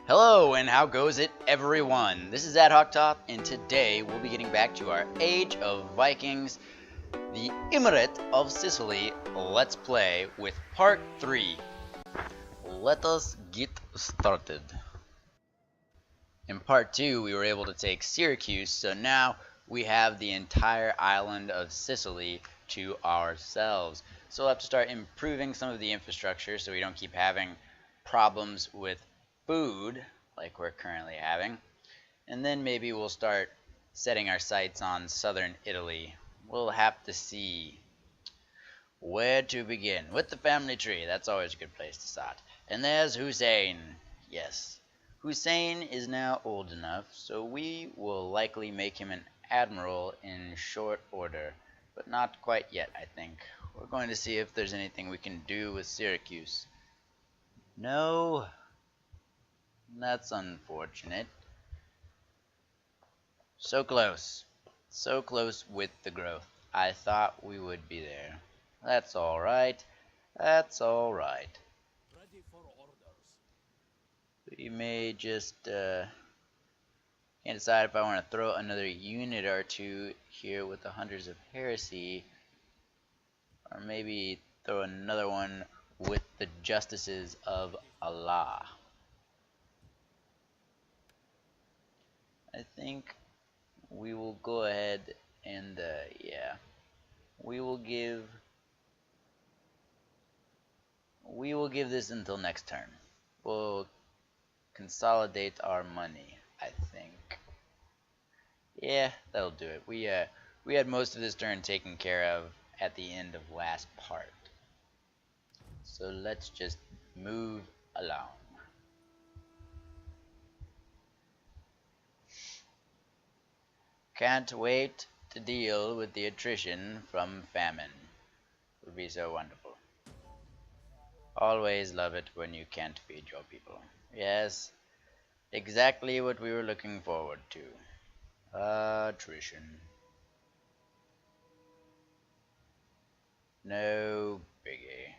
Hello, and how goes it, everyone? This is Adhoc Toth, and today we'll be getting back to our Age of Vikings, the Emirate of Sicily Let's Play with Part 3. Let us get started. In Part 2, we were able to take Syracuse, so now we have the entire island of Sicily to ourselves. So we'll have to start improving some of the infrastructure so we don't keep having problems with food like we're currently having, and then maybe we'll start setting our sights on southern Italy. We'll have to see where to begin. With the family tree, that's always a good place to start. And there's Hussein. Yes, Hussein is now old enough, so we will likely make him an admiral in short order, but not quite yet, I think. We're going to see if there's anything we can do with Syracuse. No, that's unfortunate. So close with the growth. I thought we would be there. That's alright. That's alright. Ready for orders. We may just, can't decide if I want to throw another unit or two here with the Hunters of Heresy, or maybe throw another one with the Justices of Allah. I think we will go ahead and, yeah, we will give this until next turn. We'll consolidate our money, I think. Yeah, that'll do it. We had most of this turn taken care of at the end of last part. So let's just move along. Can't wait to deal with the attrition from famine. It would be so wonderful. Always love it when you can't feed your people. Yes, exactly what we were looking forward to. Attrition. No biggie.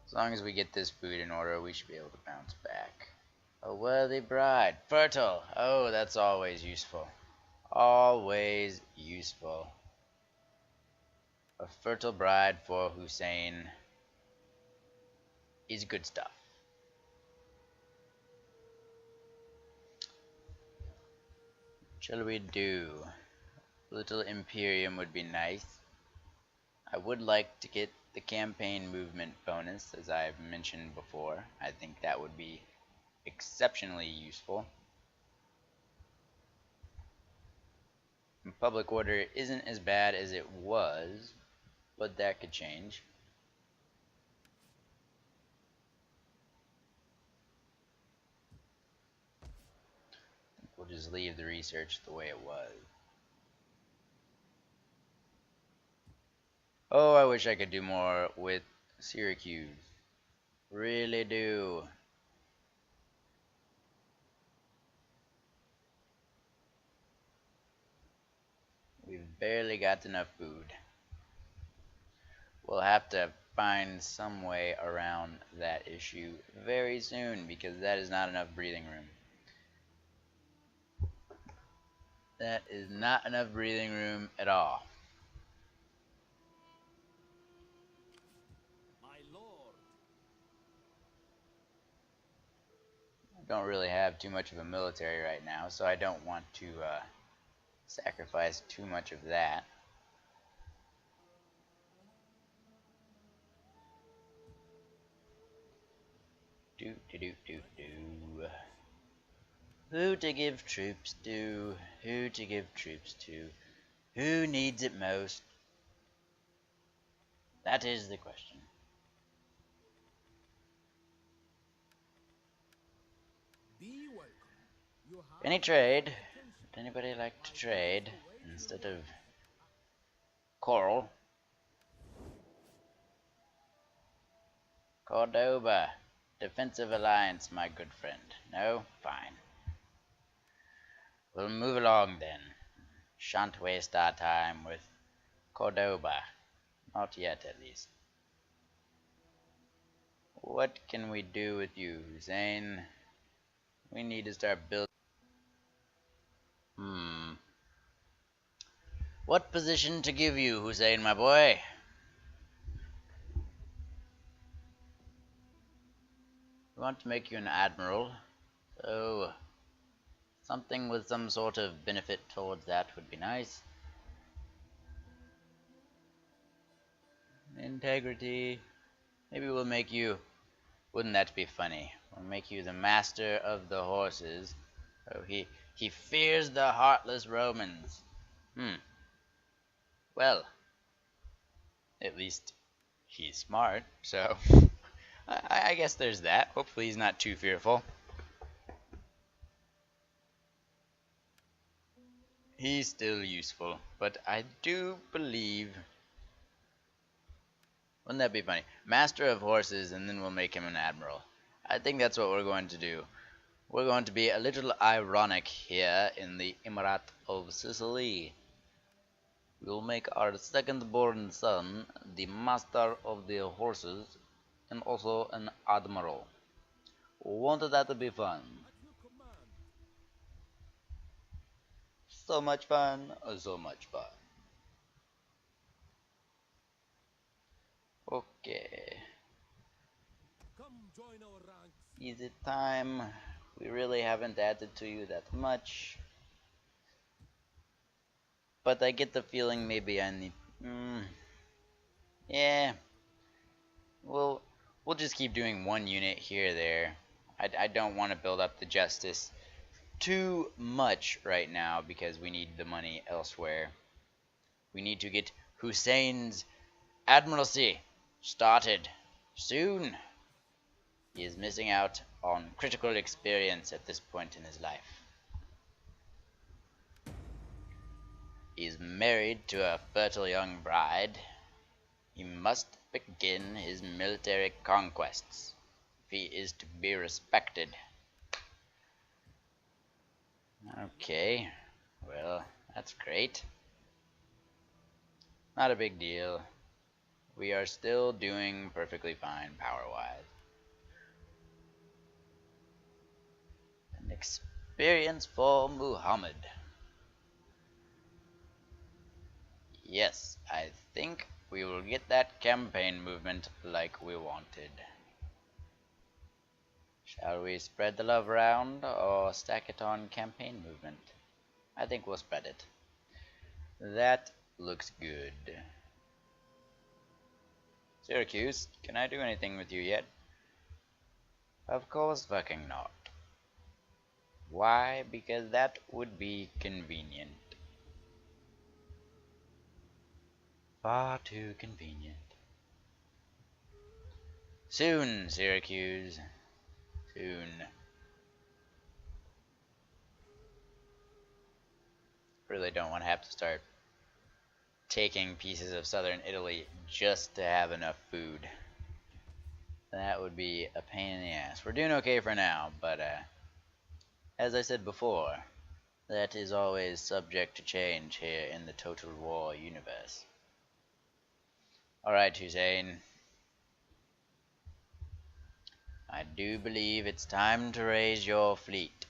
As long as we get this food in order, we should be able to bounce back. A worthy bride. Fertile. Oh, that's always useful. Always useful. A fertile bride for Hussein is good stuff. Shall we do? Little Imperium would be nice. I would like to get the campaign movement bonus, as I've mentioned before. I think that would be exceptionally useful. And public order isn't as bad as it was, but that could change. We'll just leave the research the way it was. Oh, I wish I could do more with Syracuse. Really do. We've barely got enough food. We'll have to find some way around that issue very soon, because that is not enough breathing room. That is not enough breathing room at all. My lord. I don't really have too much of a military right now, so I don't want to sacrifice too much of that. Who to give troops to? Who to give troops to? Who needs it most? That is the question. Be welcome. You have Any trade? Would anybody like to trade instead of coral? Cordoba. Defensive alliance, my good friend. No? Fine. We'll move along then. Shan't waste our time with Cordoba. Not yet, at least. what can we do with you, Hussein? We need to start building. What position to give you, Hussein, my boy? We want to make you an admiral, so something with some sort of benefit towards that would be nice. Integrity. Maybe we'll make you... Wouldn't that be funny? We'll make you the master of the horses. Oh, he fears the heartless Romans. Well, at least he's smart, so I guess there's that. Hopefully he's not too fearful. He's still useful, but I do believe... Wouldn't that be funny? Master of horses, and then we'll make him an admiral. I think that's what we're going to do. We're going to be a little ironic here in the Emirate of Sicily. We'll make our second-born son the master of the horses and also an admiral. Won't that be fun? At your command. So much fun, so much fun. Okay. Come join our ranks. Is it time? We really haven't added to you that much. But I get the feeling maybe I need... yeah. We'll just keep doing one unit here or there. I don't want to build up the justice too much right now because we need the money elsewhere. We need to get Hussein's admiralty started soon. He is missing out on critical experience at this point in his life. He is married to a fertile young bride. He must begin his military conquests if he is to be respected. Okay, well, that's great. Not a big deal. We are still doing perfectly fine power-wise. An experience for Muhammad. Yes, I think we will get that campaign movement like we wanted. Shall we spread the love around or stack it on campaign movement? I think we'll spread it. That looks good. Syracuse, can I do anything with you yet? Of course fucking not. Why? Because that would be convenient. Far too convenient. Soon, Syracuse. Soon. Really don't want to have to start taking pieces of southern Italy just to have enough food. That would be a pain in the ass. We're doing okay for now, but as I said before, that is always subject to change here in the Total War universe. Alright, Hussein. I do believe it's time to raise your fleet.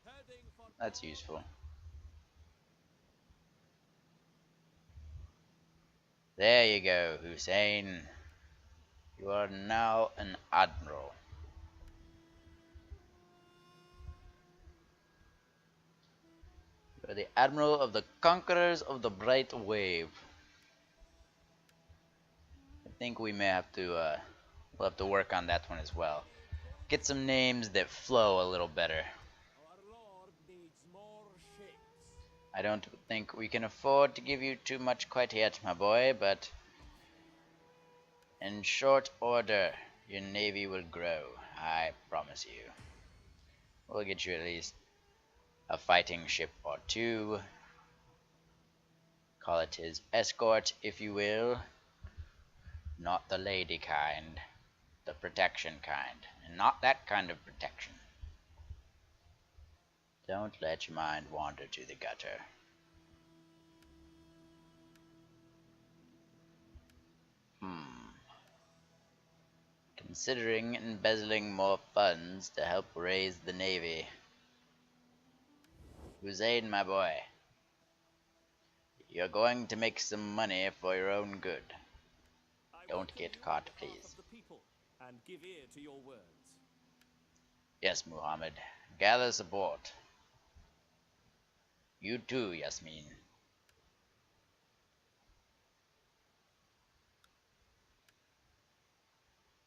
Heading for That's useful. There you go, Hussein. You are now an admiral. You are the admiral of the conquerors of the bright wave. I think we may have to, we'll have to work on that one as well. Get some names that flow a little better. our lord needs more ships. I don't think we can afford to give you too much quite yet, my boy, but in short order, your navy will grow, I promise you. We'll get you at least a fighting ship or two. Call it his escort, if you will. Not the lady kind, the protection kind, and not that kind of protection. Don't let your mind wander to the gutter. considering embezzling more funds to help raise the navy. Hussein, my boy, you're going to make some money for your own good. Don't get caught, please. And give ear to your words. Yes, Muhammad. Gather support. You too, Yasmin.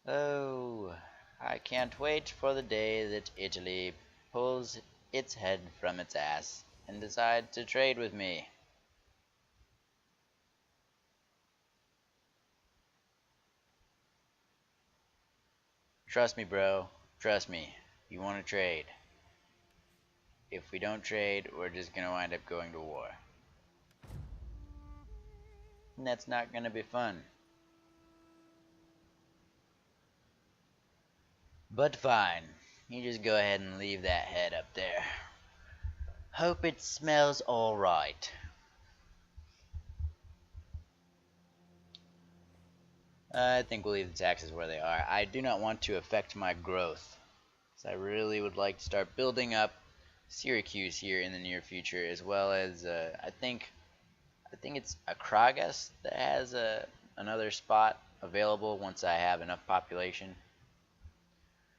Oh, I can't wait for the day that Italy pulls its head from its ass and decides to trade with me. Trust me, bro. Trust me. You want to trade. If we don't trade, we're just gonna wind up going to war. And that's not gonna be fun. But fine. You just go ahead and leave that head up there. Hope it smells alright. I think we'll leave the taxes where they are. I do not want to affect my growth, so I really would like to start building up Syracuse here in the near future, as well as I think it's Akragas that has another spot available once I have enough population.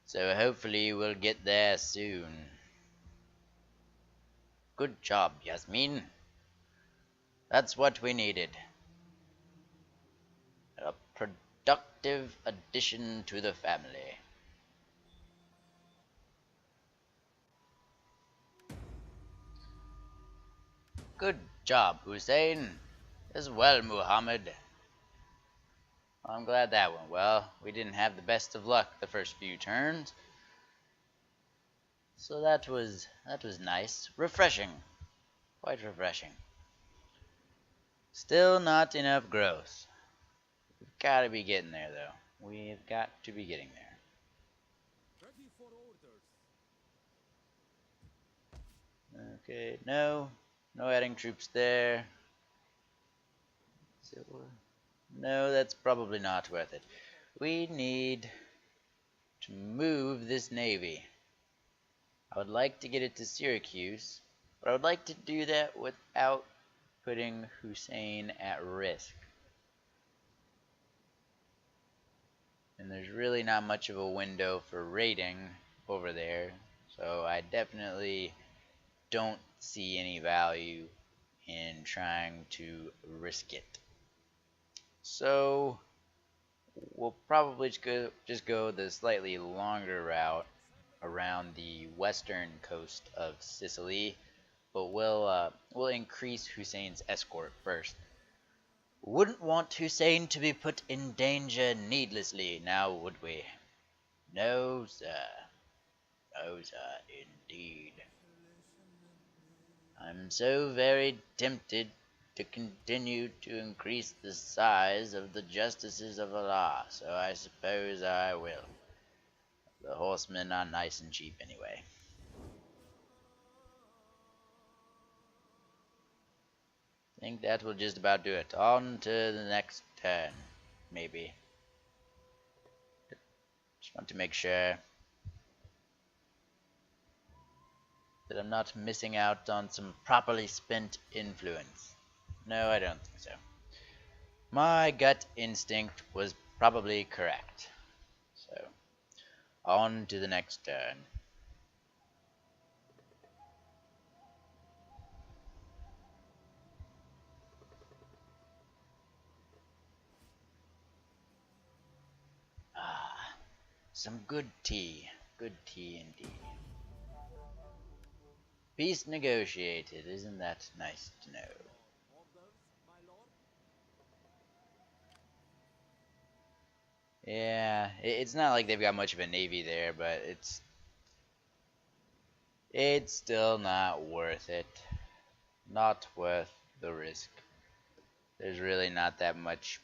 So hopefully we'll get there soon. Good job, Yasmin. That's what we needed. A productive addition to the family. Good job, Hussein. As well, Muhammad. I'm glad that went well. We didn't have the best of luck the first few turns. So that was nice. Refreshing. Quite refreshing. Still not enough growth. We've got to be getting there, though. We've got to be getting there. Ready for orders. Okay, no adding troops there. No, that's probably not worth it. We need to move this navy. I would like to get it to Syracuse, but I would like to do that without putting Hussein at risk. And there's really not much of a window for raiding over there, so I definitely don't see any value in trying to risk it. So we'll probably just go the slightly longer route around the western coast of Sicily, but we'll increase Hussein's escort first. Wouldn't want Hussein to be put in danger needlessly, now would we? No, sir. No, sir, indeed. I'm so very tempted to continue to increase the size of the justices of Allah, so I suppose I will. The horsemen are nice and cheap anyway. I think that will just about do it. On to the next turn, maybe. Just want to make sure that I'm not missing out on some properly spent influence. No, I don't think so. My gut instinct was probably correct. So, on to the next turn. Ah, some good tea. Good tea indeed. Peace negotiated. Isn't that nice to know? Orders, my lord. Yeah, it's not like they've got much of a navy there, but it's still not worth it. Not worth the risk. There's really not that much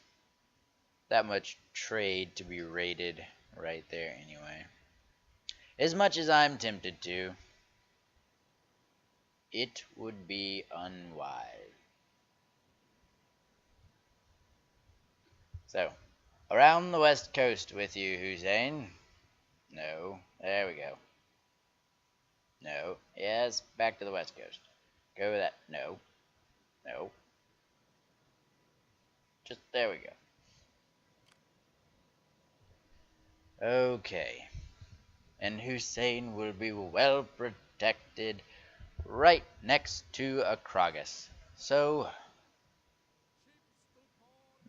trade to be raided right there anyway. As much as I'm tempted to, it would be unwise. So, Around the west coast with you, Hussein. No. There we go. No. Yes, back to the west coast. Go with that. No. No. Just there we go. Okay. And Hussein will be well protected right next to Akragas. So,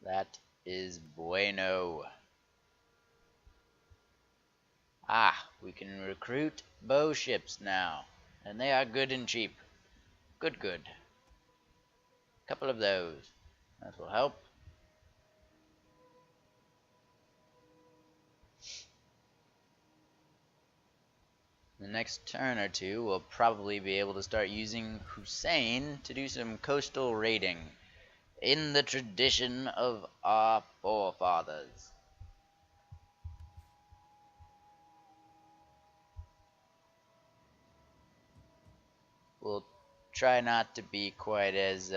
that is bueno. Ah, we can recruit bow ships now. And they are good and cheap. Good, good. Couple of those. That will help. The next turn or two, we'll probably be able to start using Hussein to do some coastal raiding, in the tradition of our forefathers. We'll try not to be quite as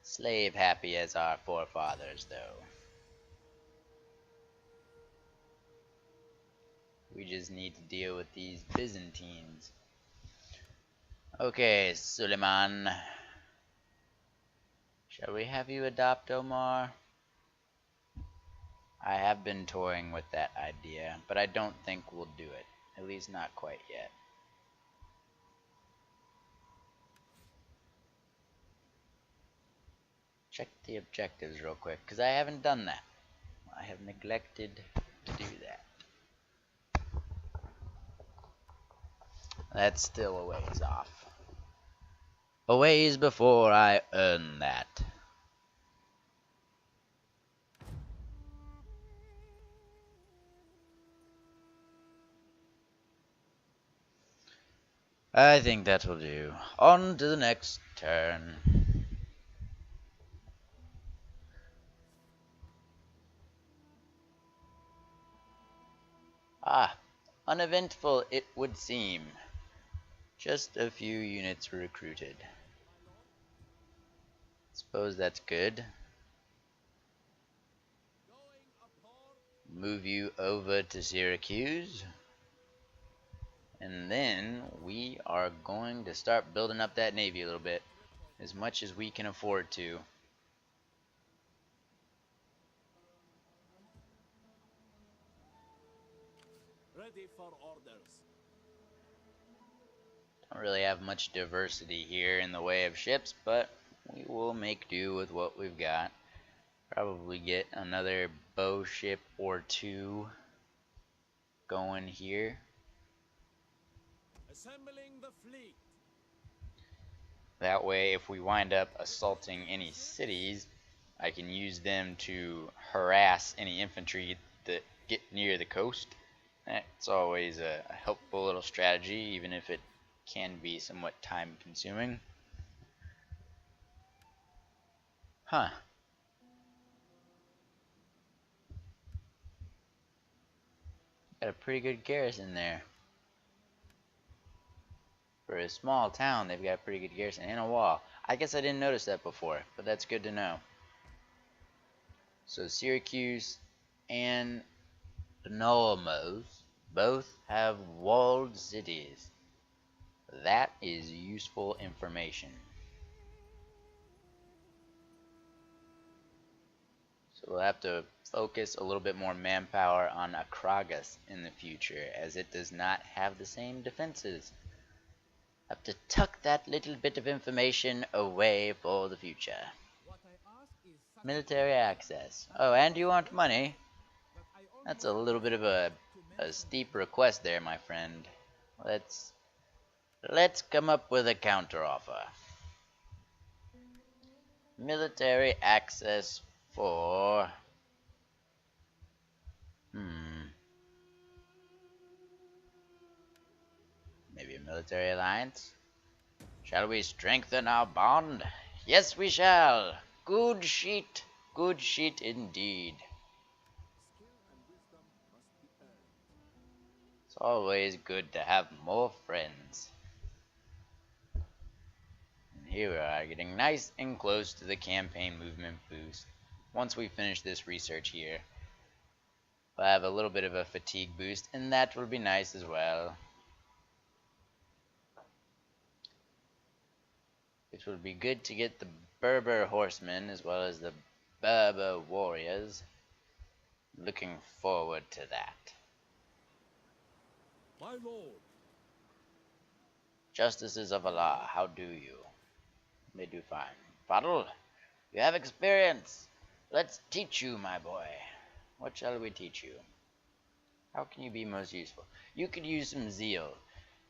slave happy as our forefathers, though. We just need to deal with these Byzantines. Okay, Suleiman. Shall we have you adopt Omar? I have been toying with that idea, but I don't think we'll do it. At least not quite yet. Check the objectives real quick, because I haven't done that. I have neglected to do that. That's still a ways off. A ways before I earn that. I think that will do. On to the next turn. Ah, uneventful it would seem. Just a few units recruited. Suppose that's good. Move you over to Syracuse. And then we are going to start building up that navy a little bit. As much as we can afford to. Ready for orders. Don't really have much diversity here in the way of ships, but we will make do with what we've got. Probably get another bow ship or two going here. Assembling the fleet. That way, if we wind up assaulting any cities, I can use them to harass any infantry that get near the coast. It's always a helpful little strategy, even if it can be somewhat time consuming. Huh. Got a pretty good garrison there. For a small town, they've got a pretty good garrison and a wall. I guess I didn't notice that before, but that's good to know. So Syracuse and Normos both have walled cities. That is useful information. So we'll have to focus a little bit more manpower on Akragas in the future, as it does not have the same defenses. Have to tuck that little bit of information away for the future. Military access. Oh, and you want money? That's a little bit of a steep request there, my friend. Let's come up with a counteroffer. Military access for maybe a military alliance? Shall we strengthen our bond? Yes, we shall. Good sheet indeed. It's always good to have more friends. And here we are, getting nice and close to the campaign movement boost. once we finish this research here, we'll have a little bit of a fatigue boost, and that will be nice as well. It will be good to get the Berber horsemen as well as the Berber warriors. Looking forward to that. My lord. Justices of Allah, how do you? They do fine. Fadl, you have experience. Let's teach you, my boy. What shall we teach you? How can you be most useful? You could use some zeal.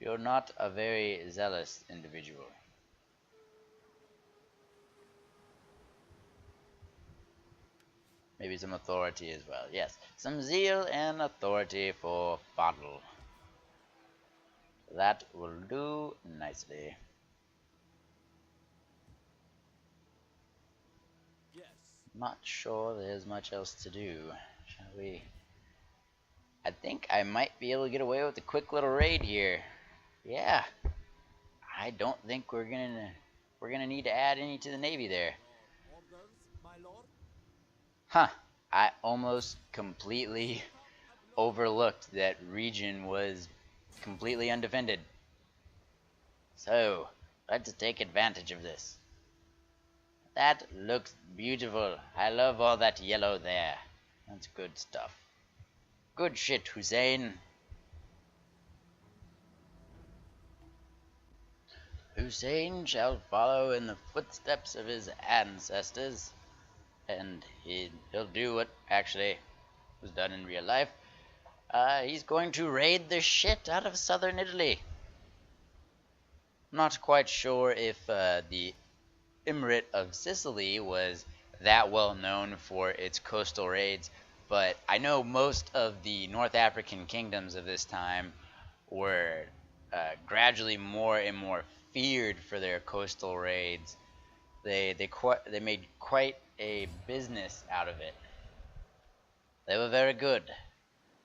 You're not a very zealous individual. Maybe some authority as well. Yes, some zeal and authority for Fadl. That will do nicely. Yes. Not sure there's much else to do. Shall we? I think I might be able to get away with a quick little raid here. Yeah. I don't think we're gonna need to add any to the navy there. Orders, my lord. Huh. I almost completely overlooked that region was completely undefended. So, let's take advantage of this. That looks beautiful. I love all that yellow there. That's good stuff. Good shit, Hussein. Hussein shall follow in the footsteps of his ancestors, and he'll do what actually was done in real life. He's going to raid the shit out of southern Italy. I'm not quite sure if the Emirate of Sicily was that well known for its coastal raids, but I know most of the North African kingdoms of this time were gradually more and more feared for their coastal raids. They made quite a business out of it. They were very good.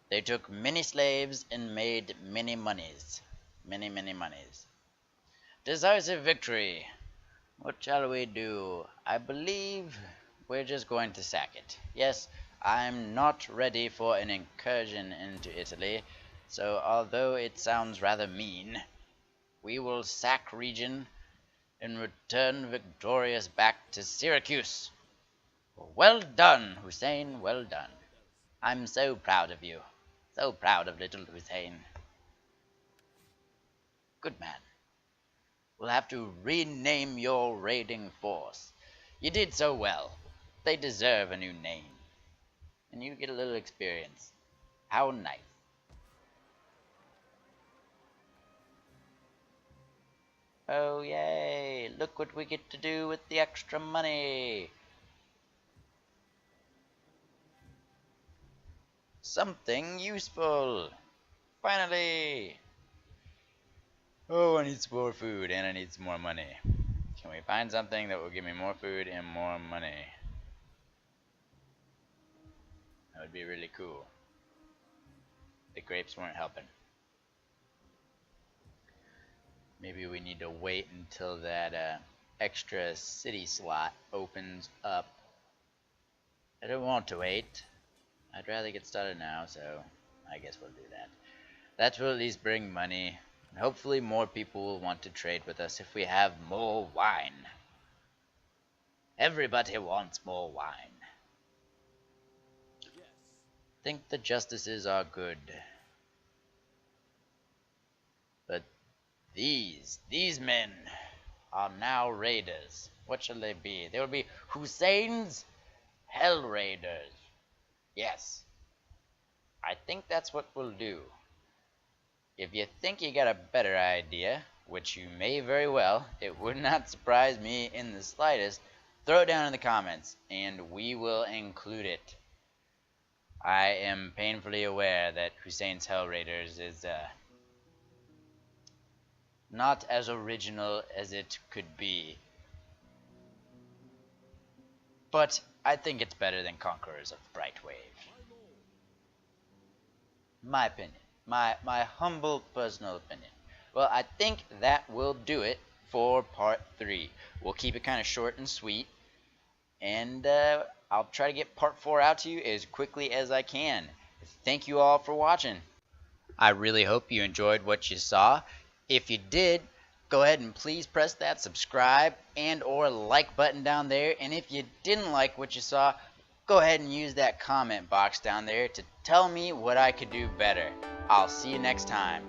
They took many slaves and made many monies. Many monies. Decisive victory. What shall we do? I believe we're just going to sack it. Yes, I'm not ready for an incursion into Italy, so although it sounds rather mean, we will sack region and return victorious back to Syracuse. Well done, Hussein, well done. I'm so proud of you. So proud of little Hussein. Good man. We'll have to rename your raiding force. You did so well. They deserve a new name. And you get a little experience. How nice. Oh yay! Look what we get to do with the extra money. Something useful. Finally. Oh, I need some more food and I need some more money. Can we find something that will give me more food and more money? That would be really cool. The grapes weren't helping. Maybe we need to wait until that extra city slot opens up. I don't want to wait. I'd rather get started now, so I guess we'll do that. That will at least bring money. And hopefully more people will want to trade with us if we have more wine. Everybody wants more wine. Yes. Think the justices are good. But these men are now raiders. What shall they be? They will be Hussein's Hell Raiders. Yes. I think that's what we'll do. If you think you got a better idea, which you may very well, it would not surprise me in the slightest, throw it down in the comments, and we will include it. I am painfully aware that Hussein's Hell Raiders is not as original as it could be. But I think it's better than Conquerors of Brightwave. My opinion. My humble personal opinion. Well, I think that will do it for part 3. We'll keep it kind of short and sweet. And I'll try to get part 4 out to you as quickly as I can. Thank you all for watching. I really hope you enjoyed what you saw. If you did, go ahead and please press that subscribe and or like button down there. And if you didn't like what you saw, go ahead and use that comment box down there to tell me what I could do better. I'll see you next time.